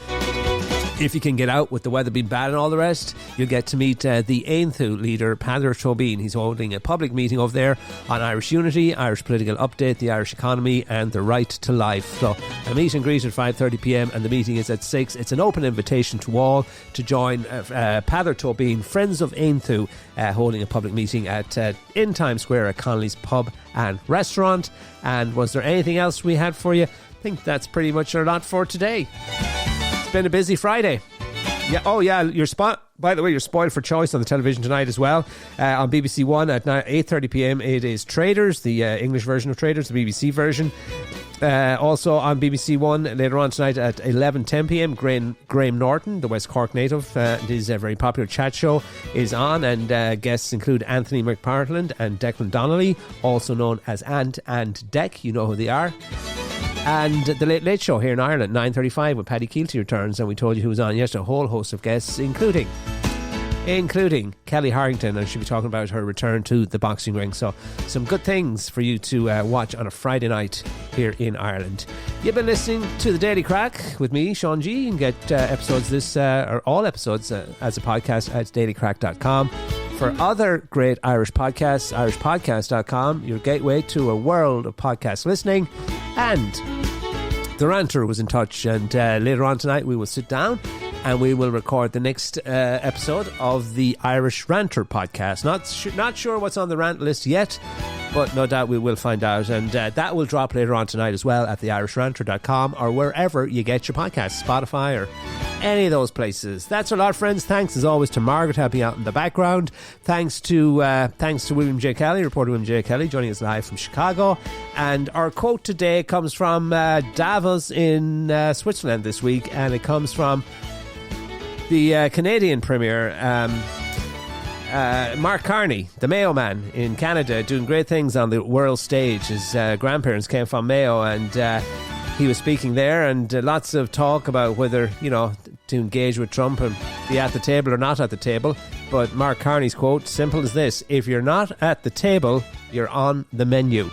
If you can get out with the weather being bad and all the rest, you'll get to meet the Aonthu leader, Peadar Tóibín. He's holding a public meeting over there on Irish unity, Irish political update, the Irish economy and the right to life. So a meet and greet at 5:30 p.m. and the meeting is at 6. It's an open invitation to all to join Peadar Tóibín, Friends of Aonthu, holding a public meeting at in Times Square at Connolly's Pub and Restaurant. And was there anything else we had for you? I think that's pretty much our lot for today. It's been a busy Friday. Yeah. Oh, yeah. By the way, you're spoiled for choice on the television tonight as well. On BBC One at 8:30 p.m. it is Traders, the English version of Traders, the BBC version. Also on BBC One later on tonight at 11:10 p.m. Graham Norton, the West Cork native, his very popular chat show is on, and guests include Anthony McPartland and Declan Donnelly, also known as Ant and Dec. You know who they are. And the Late Late Show here in Ireland, 9:35, with Paddy Keelty returns, and we told you who was on yesterday. A whole host of guests, including Kelly Harrington, and she'll be talking about her return to the boxing ring. So some good things for you to watch on a Friday night here in Ireland. You've been listening to The Daily Crack with me, Sean G. You can get episodes or all episodes as a podcast at dailycrack.com. For other great Irish podcasts, irishpodcast.com, your gateway to a world of podcast listening. And The Ranter was in touch, and later on tonight we will sit down and we will record the next episode of the Irish Ranter podcast. Not sure what's on the rant list yet, but no doubt we will find out, and that will drop later on tonight as well at theirishranter.com or wherever you get your podcasts, Spotify or any of those places. That's a lot, friends. Thanks as always to Margaret helping out in the background. Thanks to William J. Kelly, reporter William J. Kelly, joining us live from Chicago. And our quote today comes from Davos in Switzerland this week, and it comes from the Canadian Premier, Mark Carney, the Mayo man in Canada, doing great things on the world stage. His grandparents came from Mayo, and he was speaking there, and lots of talk about whether, to engage with Trump and be at the table or not at the table. But Mark Carney's quote, simple as this: if you're not at the table, you're on the menu.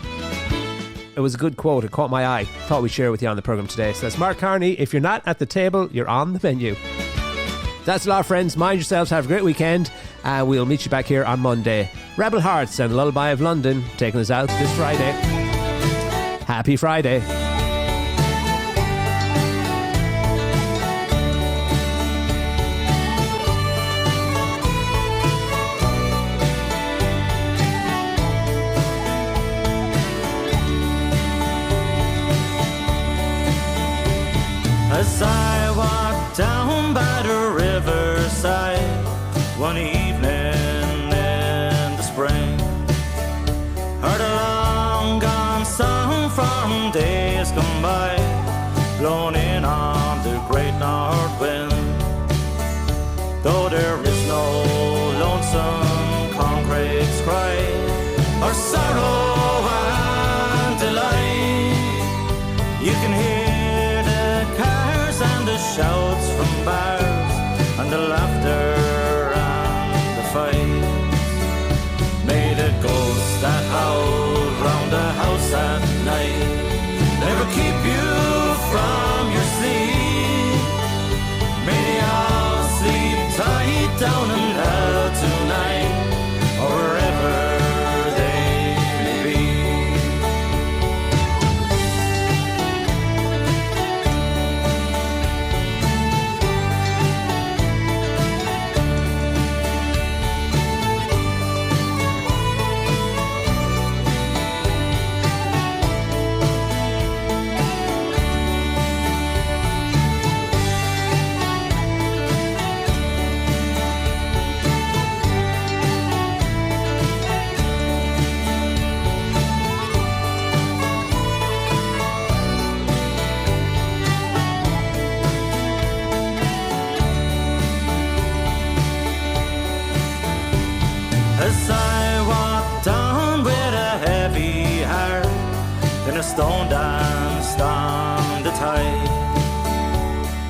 It was a good quote. It caught my eye. Thought we'd share it with you on the programme today. So that's Mark Carney. If you're not at the table, you're on the menu. That's a lot, friends. Mind yourselves. Have a great weekend. We'll meet you back here on Monday. Rebel Hearts and Lullaby of London taking us out this Friday. Happy Friday. As I walked down by the riverside one evening, on days gone by, blown in on the great north wind. Though there is no lonesome corncrake's cry, or sorrow and delight, you can hear the cars and the shouts from bars, and the laughter and the fights. May the ghosts that howl round the house at night never keep you from your sleep. May they all sleep tight down in hell tonight, or wherever they may be. As I walked down with a heavy heart, in a stone danced on the tide,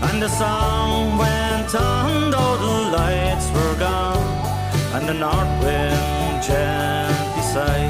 and the song went on though the lights were gone, and the north wind gently sighed.